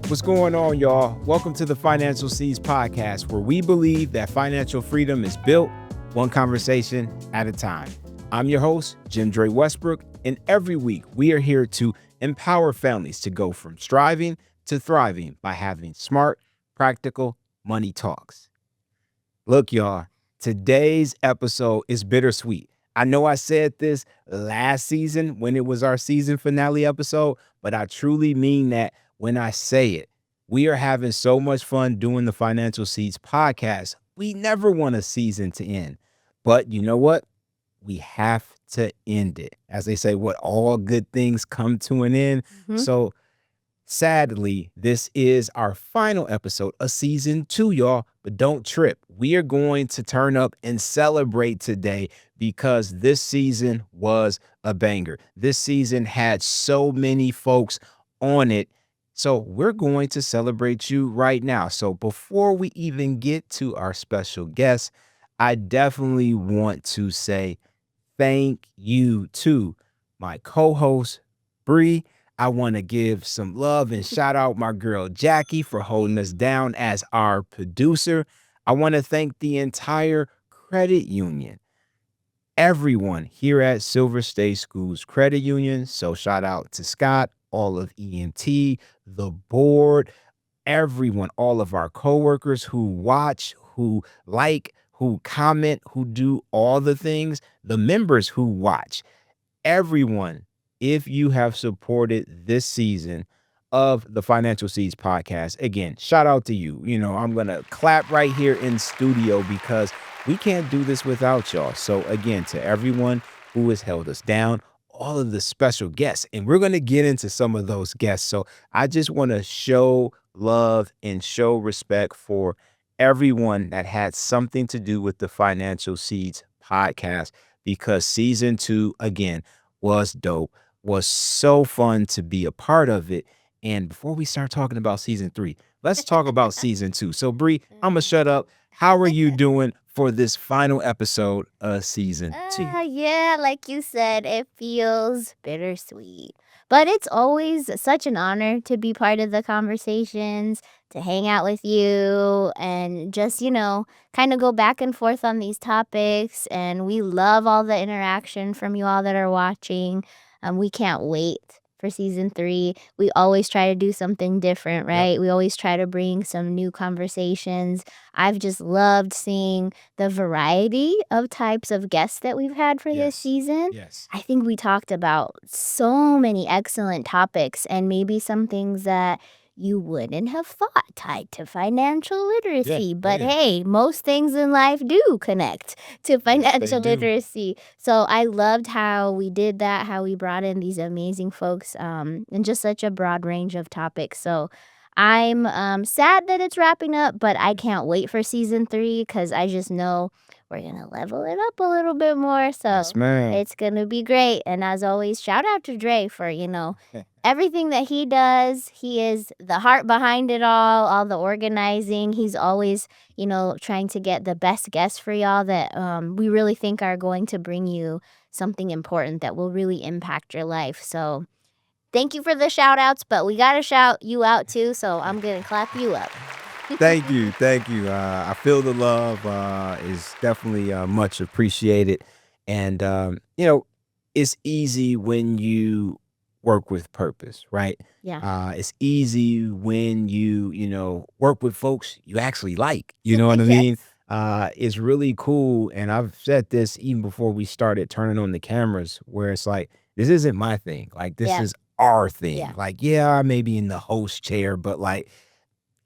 What's going on, y'all? Welcome to the Financial Seeds podcast, where we believe that financial freedom is built one conversation at a time. I'm your host, JimDre Westbrook, and every week we are here to empower families to go from striving to thriving by having smart, practical money talks. Look, y'all, today's episode is bittersweet. I know I said this last season when it was our season finale episode, but I truly mean that when I say it. We are having so much fun doing the Financial Seeds podcast. We never want a season to end. But you know what? We have to end it. As they say, what all good things come to an end. So sadly, this is our final episode of season 2, y'all. But don't trip. We are going to turn up and celebrate today because this season was a banger. This season had so many folks on it. So we're going to celebrate you right now. So before we even get to our special guest, I definitely want to say thank you to my co-host, Bri. I want to give some love and shout out my girl, Jackie, for holding us down as our producer. I want to thank the entire credit union, everyone here at Silver State Schools Credit Union. So shout out to Scott, all of EMT, the board, everyone, all of our coworkers who watch, who like, who comment, who do all the things, the members who watch, everyone. If you have supported this season of the Financial Seeds podcast, again, shout out to you. You know, I'm going to clap right here in studio because we can't do this without y'all. So again, to everyone who has held us down, all of the special guests, and we're going to get into some of those guests. So I just want to show love and show respect for everyone that had something to do with the Financial Seeds podcast, because season 2, again, was dope, was so fun to be a part of it. And before we start talking about season 3, let's talk about season 2. So Bri, I'm gonna shut up. How are you doing for this final episode of season 2? Yeah, like you said, it feels bittersweet. But it's always such an honor to be part of the conversations, to hang out with you, and just, kind of go back and forth on these topics. And we love all the interaction from you all that are watching. We can't wait for season 3. We always try to do something different, right? We always try to bring some new conversations. I've just loved seeing the variety of types of guests that we've had for this season. Yes. I think we talked about so many excellent topics, and maybe some things that you wouldn't have thought tied to financial literacy. But hey, most things in life do connect to financial literacy. So I loved how we did that, how we brought in these amazing folks, and just such a broad range of topics. So I'm sad that it's wrapping up, but I can't wait for season 3 because I just know we're going to level it up a little bit more. So Yes, ma'am. it's going to be great. And as always, shout out to Dre for, everything that he does. He is the heart behind it all the organizing. He's always, trying to get the best guests for y'all that we really think are going to bring you something important that will really impact your life. So thank you for the shout outs, but we got to shout you out too. So I'm going to clap you up. Thank you. I feel the love is definitely much appreciated. And, it's easy when you work with purpose, right? Yeah. It's easy when you work with folks you actually like, you know what I mean? It's really cool. And I've said this even before we started turning on the cameras, where it's like, this isn't my thing. Like, this is our thing. Yeah. Like, I may be in the host chair, but like,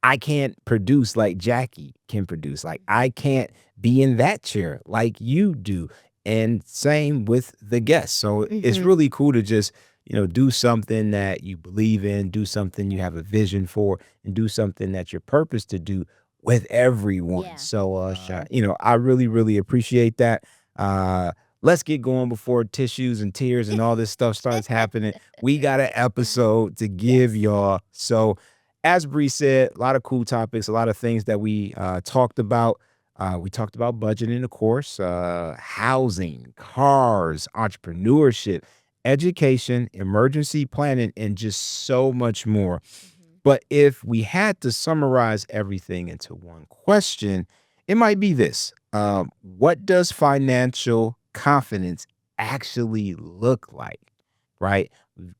I can't produce like Jackie can produce. Like, I can't be in that chair like you do. And same with the guests. So it's really cool to just, do something that you believe in, do something you have a vision for, and do something that your purpose to do with everyone. Yeah. So, I really, really appreciate that. Let's get going before tissues and tears and all this stuff starts happening. We got an episode to give y'all. So, as Bri said, a lot of cool topics, a lot of things that we talked about. We talked about budgeting, of course, housing, cars, entrepreneurship, education, emergency planning, and just so much more. But if we had to summarize everything into one question, it might be this. What does financial confidence actually look like? Right? We've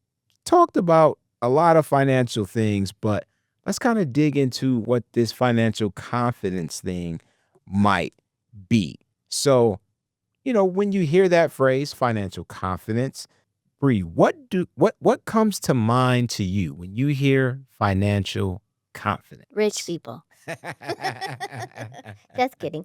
talked about a lot of financial things, but let's kind of dig into what this financial confidence thing might be. So, when you hear that phrase, financial confidence, Bree, what comes to mind to you when you hear financial Rich confidence? people. Just kidding.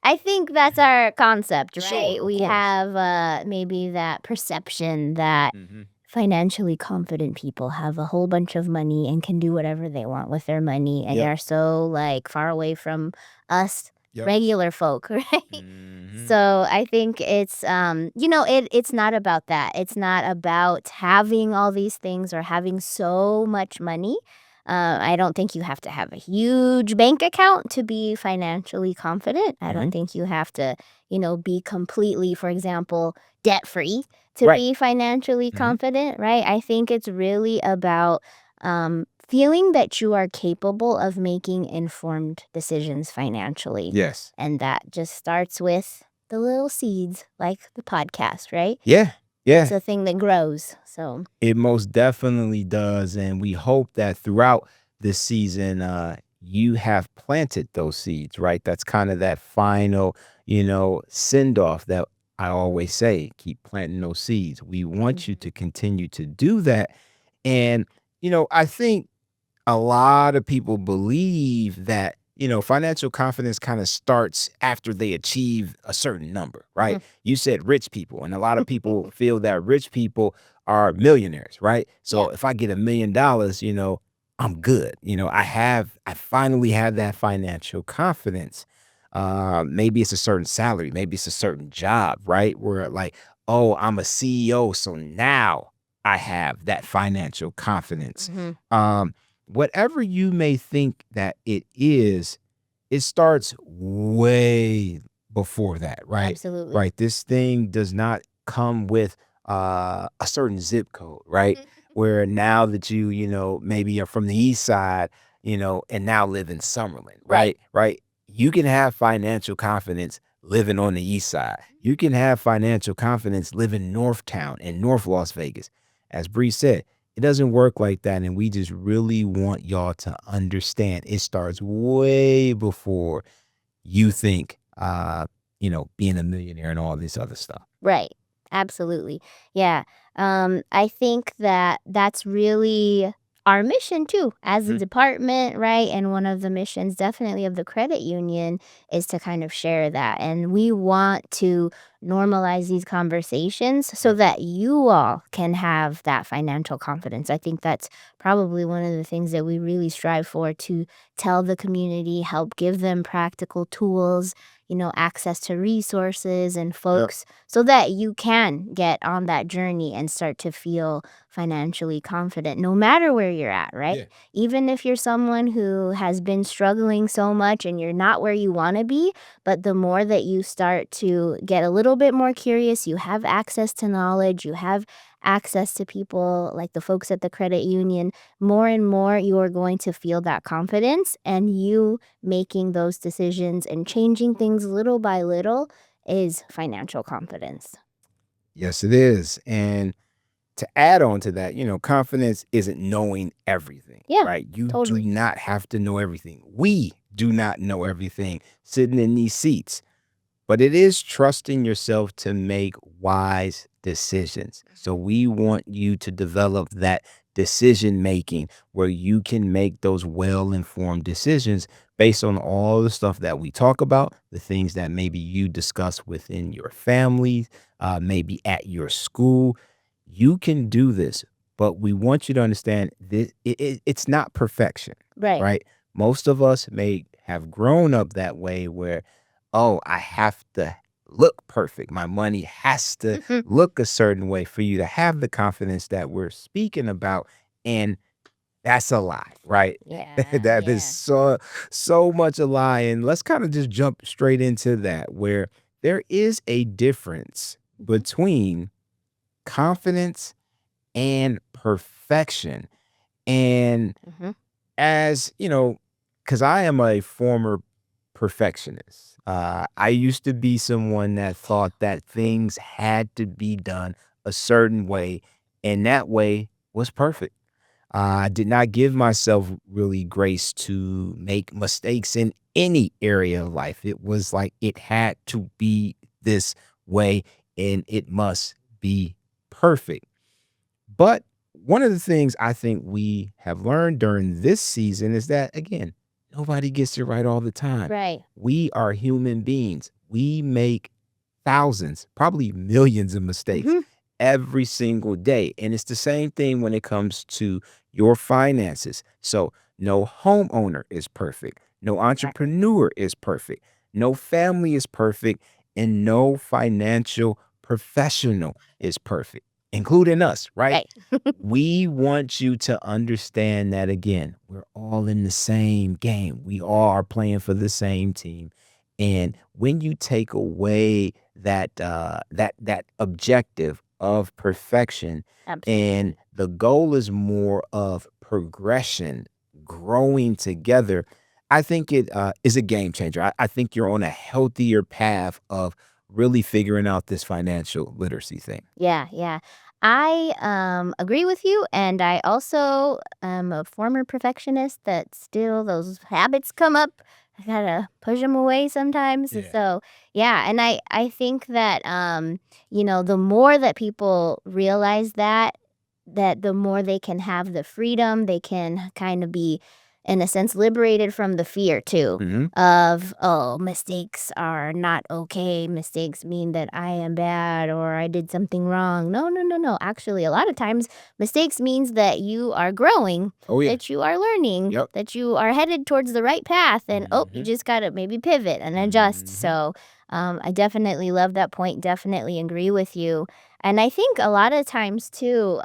I think that's our concept, Sure, right? of We course. have maybe that perception that Hmm. financially confident people have a whole bunch of money and can do whatever they want with their money and Yep. are so like far away from us Yep. regular folk, right? Hmm. So I think it's it's not about that. It's not about having all these things or having so much money. I don't think you have to have a huge bank account to be financially confident. I don't Hmm. think you have to, be completely, for example, debt free to Right. be financially Hmm. confident, right? I think it's really about feeling that you are capable of making informed decisions financially. Yes. And that just starts with the little seeds, like the podcast, right? Yeah. It's Yeah. a thing that grows. So, It most definitely does. And we hope that throughout this season, you have planted those seeds, right? That's kind of that final, send off that I always say, keep planting those seeds. We want you mhm. to continue to do that. And, I think a lot of people believe that financial confidence kind of starts after they achieve a certain number, right? Mhm. You said rich people, and a lot of people feel that rich people are millionaires, right? Yeah. So if I get $1 million, I'm good. I finally have that financial confidence. Maybe it's a certain salary, maybe it's a certain job, right? Where like, oh, I'm a CEO, so now I have that financial confidence. Mhm. um Whatever you may think that it starts way before that, right? Absolutely. Right. This thing does not come with a certain zip code, right? Where now that maybe you're from the east side, and now live in Summerlin, Right. right? Right. You can have financial confidence living on the east side. You can have financial confidence living in Northtown and North Las Vegas. As Bree said, it doesn't work like that. And we just really want y'all to understand it starts way before you think, being a millionaire and all this other stuff. Right. Absolutely. Yeah. I think that that's really our mission too as a Mhm. department, right? And one of the missions definitely of the credit union is to kind of share that. And we want to normalize these conversations so Yep. that you all can have that financial confidence. I think that's probably one of the things that we really strive for to tell the community, help give them practical tools, access to resources and Yep. folks so that you can get on that journey and start to feel financially confident no matter where you're at, right? Yeah. Even if you're someone who has been struggling so much and you're not where you want to be, but the more that you start to get a little bit more curious, you have access to knowledge, you have access to people like the folks at the credit union, more and more you are going to feel that confidence and you making those decisions and changing things little by little is financial confidence. Yes, it is. And to add on to that, confidence isn't knowing everything, Yeah, right? You do totally. not have to know everything. We do not know everything sitting in these seats. But it is trusting yourself to make wise decisions. So we want you to develop that decision making where you can make those well informed decisions based on all the stuff that we talk about, the things that maybe you discuss within your family, maybe at your school. You can do this, but we want you to understand this. It's not perfection, Right. right? Most of us may have grown up that way where, oh, I have to look perfect. My money has to Mhm. look a certain way for you to have the confidence that we're speaking about. And that's a lie, right? Yeah, That is yeah. so much a lie. And let's kind of just jump straight into that, where there is a difference Mhm. between confidence and perfection. And Mhm. as you know, because I am a former perfectionist, I used to be someone that thought that things had to be done a certain way, and that way was perfect. I did not give myself really grace to make mistakes in any area of life. It was like it had to be this way and it must be perfect. But one of the things I think we have learned during this season is that, again, nobody gets it right all the time. Right. We are human beings. We make thousands, probably millions of mistakes Mhm. every single day. And it's the same thing when it comes to your finances. So, no homeowner is perfect, no Exactly. entrepreneur is perfect, no family is perfect, and no financial professional is perfect, including us, right? Right. We want you to understand that again, we're all in the same game. We all are playing for the same team. And when you take away that objective of perfection, and Absolutely. the goal is more of progression, growing together, I think it is a game changer. I think you're on a healthier path of really figuring out this financial literacy thing. Yeah, yeah. I agree with you, and I also am a former perfectionist that still those habits come up. I gotta push them away sometimes. Yeah. So yeah, and I think that the more that people realize that the more they can have the freedom, they can kind of be, in a sense, liberated from the fear too Mhm. of, oh, mistakes are not okay. Mistakes mean that I am bad or I did something wrong. No, no, no, no. Actually, a lot of times mistakes means that you are growing, Oh, yeah. that you are learning, Yep. that you are headed towards the right path. And oh, you Mhm. just got to maybe pivot and adjust. Mhm. So I definitely love that point. Definitely agree with you. And I think a lot of times too,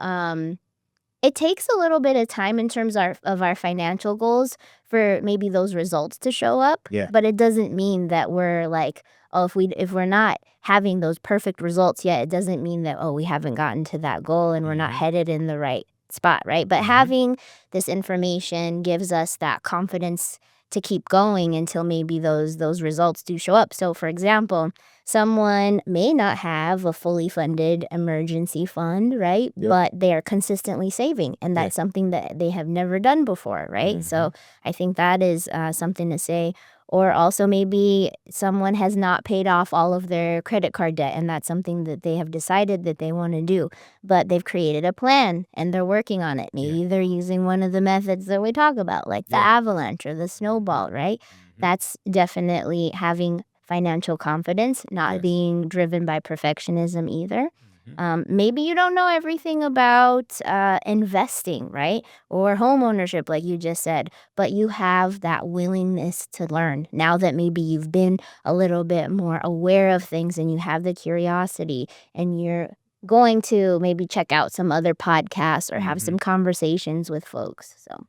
it takes a little bit of time in terms of our financial goals for maybe those results to show up, Yeah. but it doesn't mean that we're like, oh, if we're not having those perfect results yet, it doesn't mean that, oh, we haven't gotten to that goal and we're not Mhm. headed in the right spot, right? But Mhm. having this information gives us that confidence to keep going until maybe those results do show up. So for example, someone may not have a fully funded emergency fund, right? Yep. But they are consistently saving, and Yeah. that's something that they have never done before, right? Mhm. So I think that is something to say. Or also, maybe someone has not paid off all of their credit card debt, and that's something that they have decided that they want to do, but they've created a plan and they're working on it. Yeah. Maybe they're using one of the methods that we talk about, like the Yeah. avalanche or the Mhm. snowball, right? Mhm. That's definitely having financial confidence, not Yes. being driven by perfectionism either. Mhm. Maybe you don't know everything about investing, right? Or home ownership, like you just said, but you have that willingness to learn now that maybe you've been a little bit more aware of things and you have the curiosity and you're going to maybe check out some other podcasts or have Mhm. some conversations with folks. So,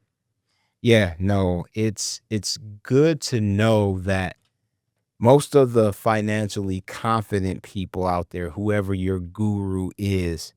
Yeah, no, it's good to know that most of the financially confident people out there, whoever your guru is,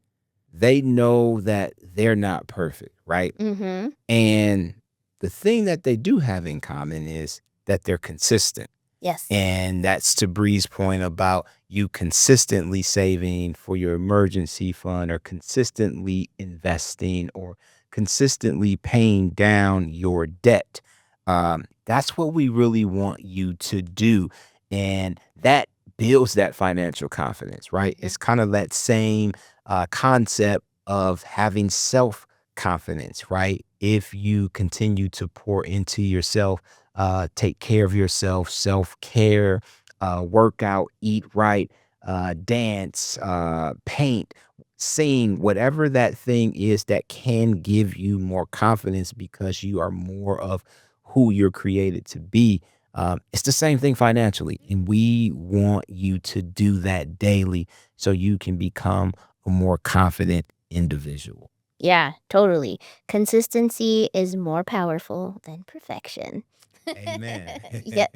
they know that they're not perfect, right? mm-hmm. And the thing that they do have in common is that they're consistent. Yes. And that's to Bree's point about you consistently saving for your emergency fund or consistently investing or consistently paying down your debt. That's what we really want you to do. And that builds that financial confidence, right? Mm-hmm. It's kind of that same concept of having self confidence, right? If you continue to pour into yourself, take care of yourself, self care, work out, eat right, dance, paint, sing, whatever that thing is that can give you more confidence because you are more of who you're created to be. It's the same thing financially. And we want you to do that daily so you can become a more confident individual. Yeah, totally. Consistency is more powerful than perfection. Amen. Yes.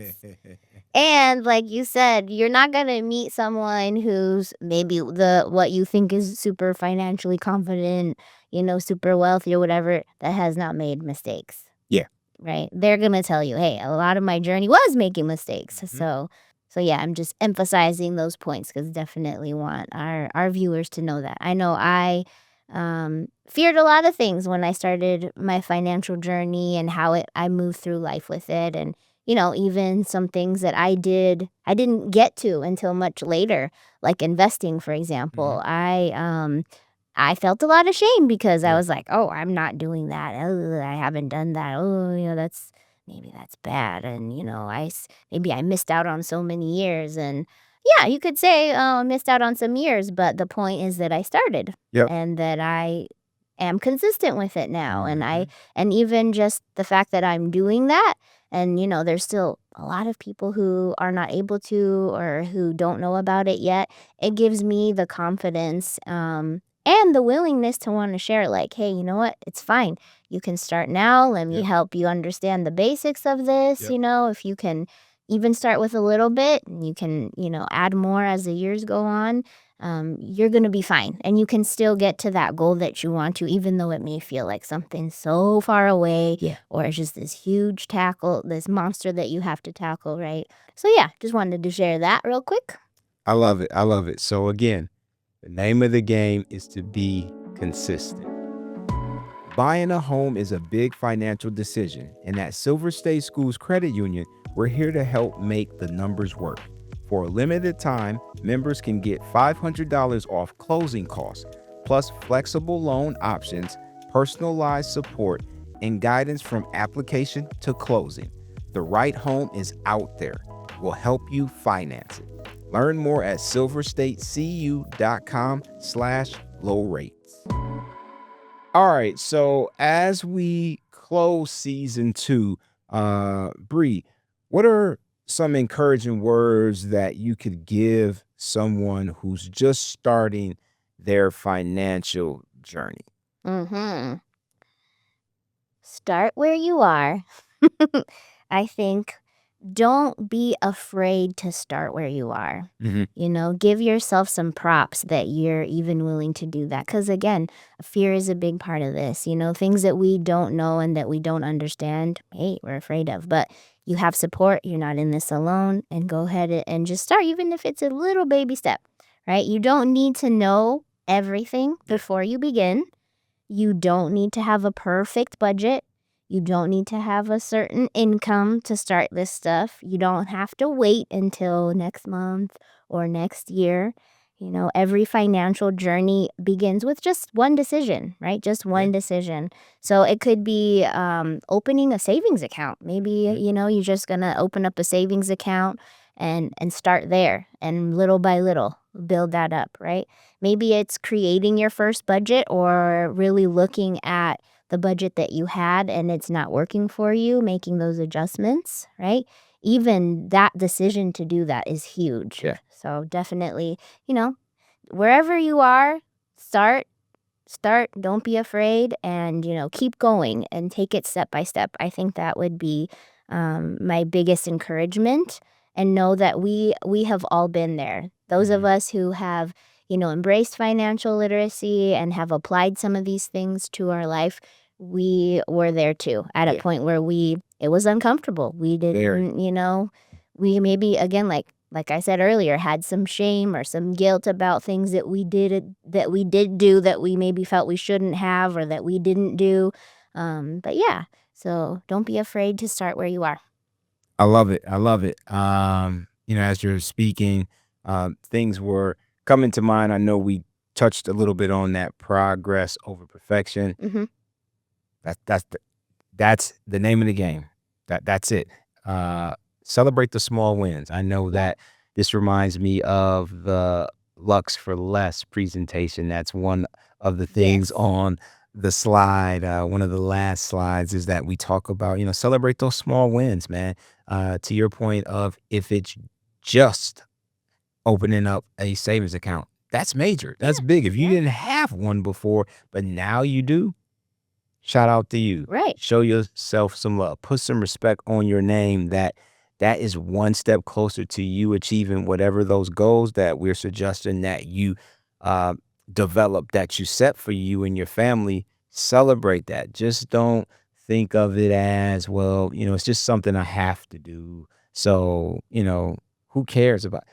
And like you said, you're not going to meet someone who's maybe what you think is super financially confident, super wealthy or whatever, that has not made mistakes. Yeah. Right? They're going to tell you, "Hey, a lot of my journey was making mistakes." Mhm. So yeah, I'm just emphasizing those points cuz definitely want our viewers to know that. I know I feared a lot of things when I started my financial journey and how I moved through life with it, and even some things that I didn't get to until much later, like investing, for example. I felt a lot of shame because I Yeah. was like, "Oh, I'm not doing that. Oh, I haven't done that. Oh, maybe that's bad." And maybe I missed out on so many years. And yeah, you could say, "Oh, I missed out on some years," but the point is that I started Yep. and that I am consistent with it now. And Mhm. even just the fact that I'm doing that, and there's still a lot of people who are not able to or who don't know about it yet. It gives me the confidence, and the willingness to want to share, like, "Hey, you know what? It's fine. You can start now. Let me Yep. help you understand the basics of this. Yep. If you can even start with a little bit, and you can, add more as the years go on, you're going to be fine. And you can still get to that goal that you want to, even though it may feel like something so far away, Yeah. or it's just this huge this monster that you have to tackle, right?" So, yeah, just wanted to share that real quick. I love it. I love it. So again, the name of the game is to be consistent. Buying a home is a big financial decision, and at Silver State Schools Credit Union, we're here to help make the numbers work. For a limited time, members can get $500 off closing costs, plus flexible loan options, personalized support, and guidance from application to closing. The right home is out there. We'll help you finance it. Learn more at silverstatecu.com/low rates. All right. So as we close season 2, Bree, what are some encouraging words that you could give someone who's just starting their financial journey? Mhm. Start where you are. I think don't be afraid to start where you are. Mhm. Give yourself some props that you're even willing to do that. Because again, fear is a big part of this. Things that we don't know and that we don't understand, hey, we're afraid of. But you have support. You're not in this alone. And go ahead and just start, even if it's a little baby step, right? You don't need to know everything before you begin. You don't need to have a perfect budget. You don't need to have a certain income to start this stuff. You don't have to wait until next month or next year. Every financial journey begins with just one decision, right? Just Yeah. one decision. So it could be opening a savings account. Maybe, Mhm. you're just going to open up a savings account and start there, and little by little build that up, right? Maybe it's creating your first budget, or really looking at the budget that you had and it's not working for you, making those adjustments, right? Even that decision to do that is huge. Yeah. So definitely, wherever you are, start, don't be afraid, and, keep going and take it step by step. I think that would be my biggest encouragement, and know that we have all been there. Those of Mhm. us who have, embraced financial literacy and have applied some of these things to our life, we were there too, at a Yeah. point where it was uncomfortable. We Very. didn't, we maybe, again, like I said earlier, had some shame or some guilt about things that we did do that we maybe felt we shouldn't have, or that we didn't do. But yeah, so don't be afraid to start where you are. I love it. I love it. As you're speaking, things were coming to mind. I know we touched a little bit on that progress over perfection. Hmm. That's the name of the game. That's it. Uh, Celebrate the small wins. I know Yeah. that this reminds me of the Lux for Less presentation. That's one of the things Yes. on the slide. One of the last slides is that we talk about, celebrate those small wins, man. To your point of, if it's just opening up a savings account, that's major. That's Yeah. big. If you Yeah. didn't have one before, but now you do, shout out to you. Right. Show yourself some love. Put some respect on your name. That is one step closer to you achieving whatever those goals that we're suggesting that you uh, develop, that you set for you and your family. Celebrate that. Just don't think of it as, well, it's just something I have to do. So, who cares about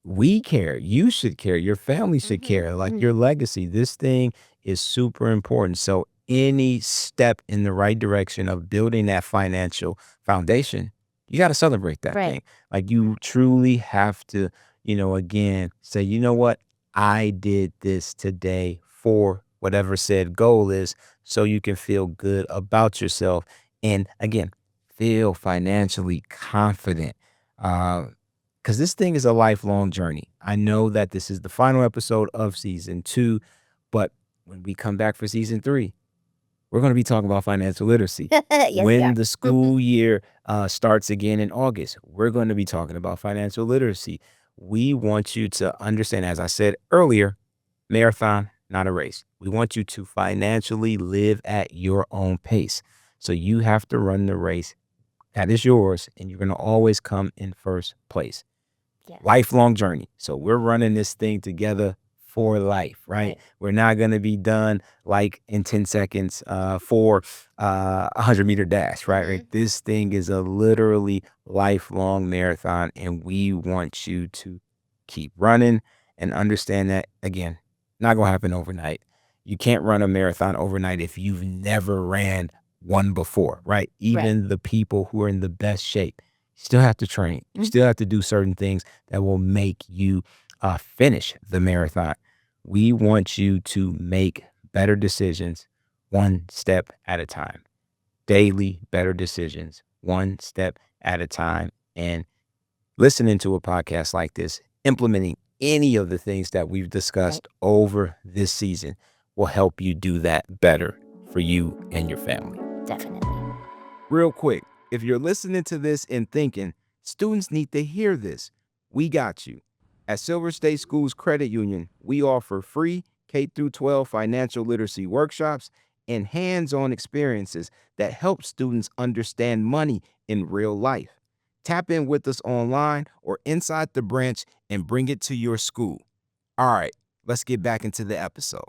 we care. You should care. Your family should care. Like your legacy. This thing is super important. So any step in the right direction of building that financial foundation, you got to celebrate that Right. thing. Like you truly have to, again, say, you know what? I did this today for whatever said goal is, so you can feel good about yourself. And again, feel financially confident. Because this thing is a lifelong journey. I know that this is the final episode of season 2, but when we come back for season 3, we're going to be talking about financial literacy. Yes, we When are. the school year starts again in August, we're going to be talking about financial literacy. We want you to understand, as I said earlier, marathon, not a race. We want you to financially live at your own pace. So you have to run the race that is yours, and you're going to always come in first place. Yes. Lifelong journey. So we're running this thing together for life, right? We're not going to be done like in 10 seconds for a 100-meter dash, right? This thing is a literally lifelong marathon, and we want you to keep running and understand that, again, not going to happen overnight. You can't run a marathon overnight if you've never ran one before, right? Even the people who are in the best shape still have to train. You still have to do certain things that will make you finish the marathon. We want you to make better decisions one step at a time. Daily better decisions one step at a time. And listening to a podcast like this, implementing any of the things that we've discussed over this season will help you do that better for you and your family. Definitely. Real quick, if you're listening to this and thinking, students need to hear this, we got you. At Silver State Schools Credit Union, we offer free K-12 financial literacy workshops and hands-on experiences that help students understand money in real life. Tap in with us online or inside the branch and bring it to your school. All right, let's get back into the episode.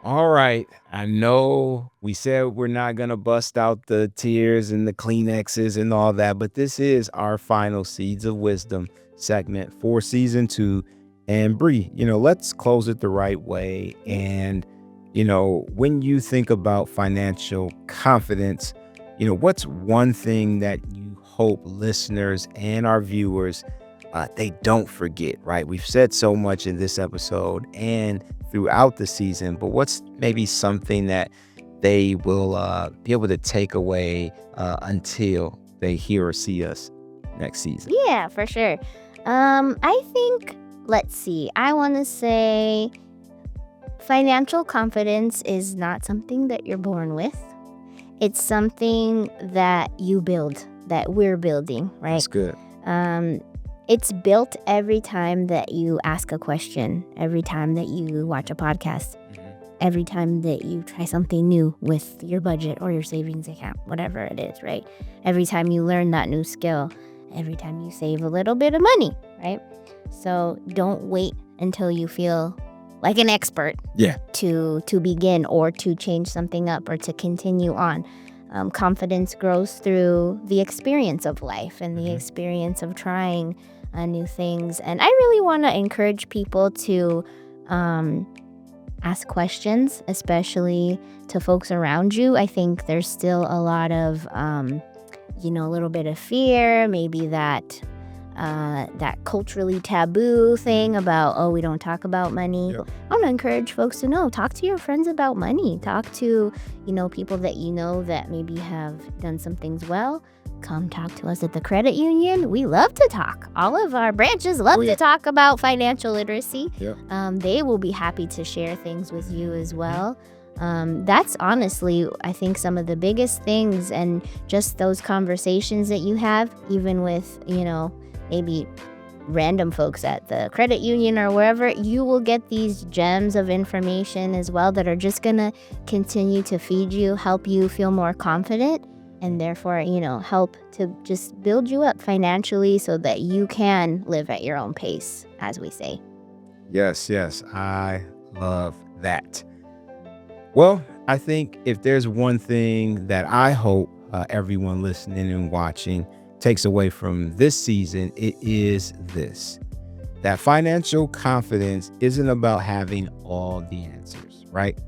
All right, I know we said we're not going to bust out the tears and the Kleenexes and all that, but this is our final Seeds of Wisdom segment for season 2. And Bri, let's close it the right way. And, when you think about financial confidence, what's one thing that you hope listeners and our viewers, they don't forget, right? We've said so much in this episode and throughout the season, but what's maybe something that they will be able to take away until they hear or see us next season? Yeah, for sure. I think, let's see, I want to say financial confidence is not something that you're born with. It's something that you build, that we're building, right? That's good. It's built every time that you ask a question, every time that you watch a podcast, every time that you try something new with your budget or your savings account, whatever it is, right? Every time you learn that new skill, every time you save a little bit of money, right? So don't wait until you feel like an expert to begin or to change something up or to continue on. Confidence grows through the experience of life and the experience of trying new things. And I really want to encourage people to ask questions, especially to folks around you. I think there's still a lot of, a little bit of fear, maybe that culturally taboo thing about, we don't talk about money. Yep. I want to encourage folks to talk to your friends about money. Talk to, people that that maybe have done some things well. Come talk to us at the credit union. We love to talk. All of our branches love to talk about financial literacy. Yep. They will be happy to share things with you as well. That's honestly, I think, some of the biggest things, and just those conversations that you have, even with, maybe random folks at the credit union or wherever, you will get these gems of information as well that are just going to continue to feed you, help you feel more confident, and therefore, help to just build you up financially so that you can live at your own pace, as we say. Yes, I love that. Well, I think if there's one thing that I hope everyone listening and watching takes away from this season, it is this: that financial confidence isn't about having all the answers, right?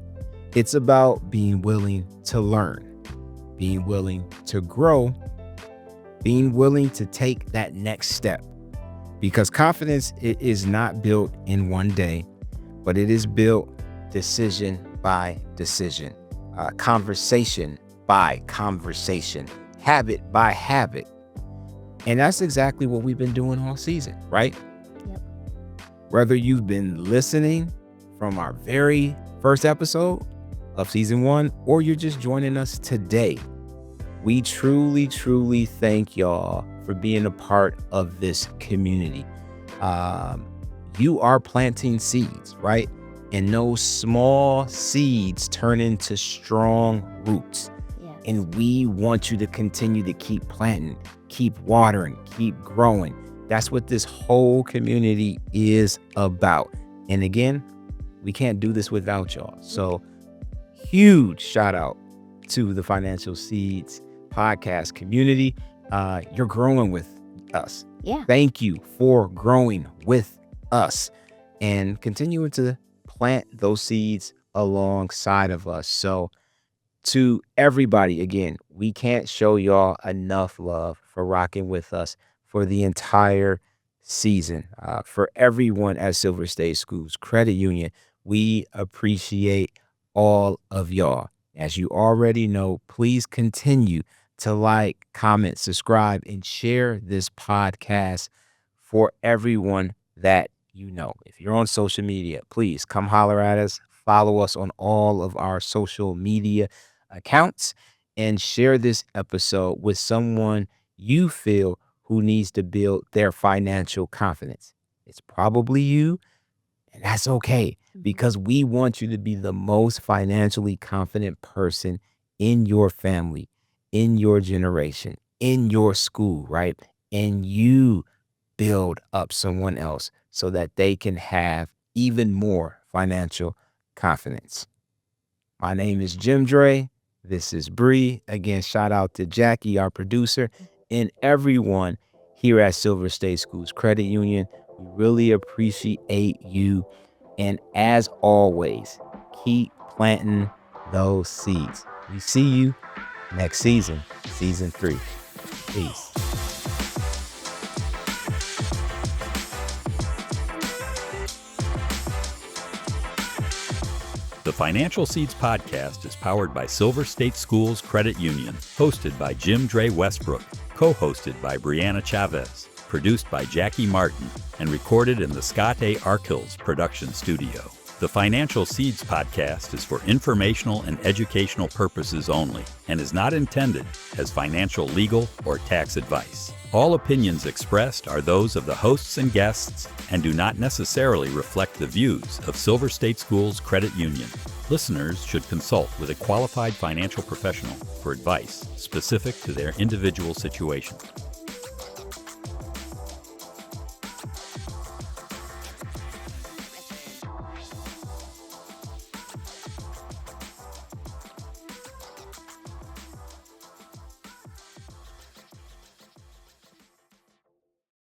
It's about being willing to learn, being willing to grow, being willing to take that next step. Because confidence, it is not built in one day, but it is built decision by decision, conversation by conversation, habit by habit. And that's exactly what we've been doing all season, right? Yep. Whether you've been listening from our very first episode of season 1, or you're just joining us today, we truly, truly thank y'all for being a part of this community. You are planting seeds, right? And those small seeds turn into strong roots. Yes. And we want you to continue to keep planting, keep watering, keep growing. That's what this whole community is about. And again, we can't do this without y'all. So huge shout out to the Financial Seeds podcast community. You're growing with us. Yeah. Thank you for growing with us and continuing to plant those seeds alongside of us. So to everybody, again, we can't show y'all enough love for rocking with us for the entire season. For everyone at Silver State Schools Credit Union, we appreciate all of y'all. As you already know, please continue to like, comment, subscribe, and share this podcast for everyone that you know. If you're on social media, please come holler at us. Follow us on all of our social media accounts and share this episode with someone you feel who needs to build their financial confidence. It's probably you, and that's okay, because we want you to be the most financially confident person in your family, in your generation, in your school, right? And you build up someone else so that they can have even more financial confidence. My name is JimDre. This is Bri. Again, shout out to Jackie, our producer, and everyone here at Silver State Schools Credit Union. We really appreciate you. And as always, keep planting those seeds. We see you next season, season 3. Peace. The Financial Seeds podcast is powered by Silver State Schools Credit Union, hosted by JimDre Westbrook, co-hosted by Brianna Chavez, produced by Jackie Martin, and recorded in the Scott A. Arkhills production studio. The Financial Seeds podcast is for informational and educational purposes only and is not intended as financial, legal, or tax advice. All opinions expressed are those of the hosts and guests and do not necessarily reflect the views of Silver State Schools Credit Union. Listeners should consult with a qualified financial professional for advice specific to their individual situation.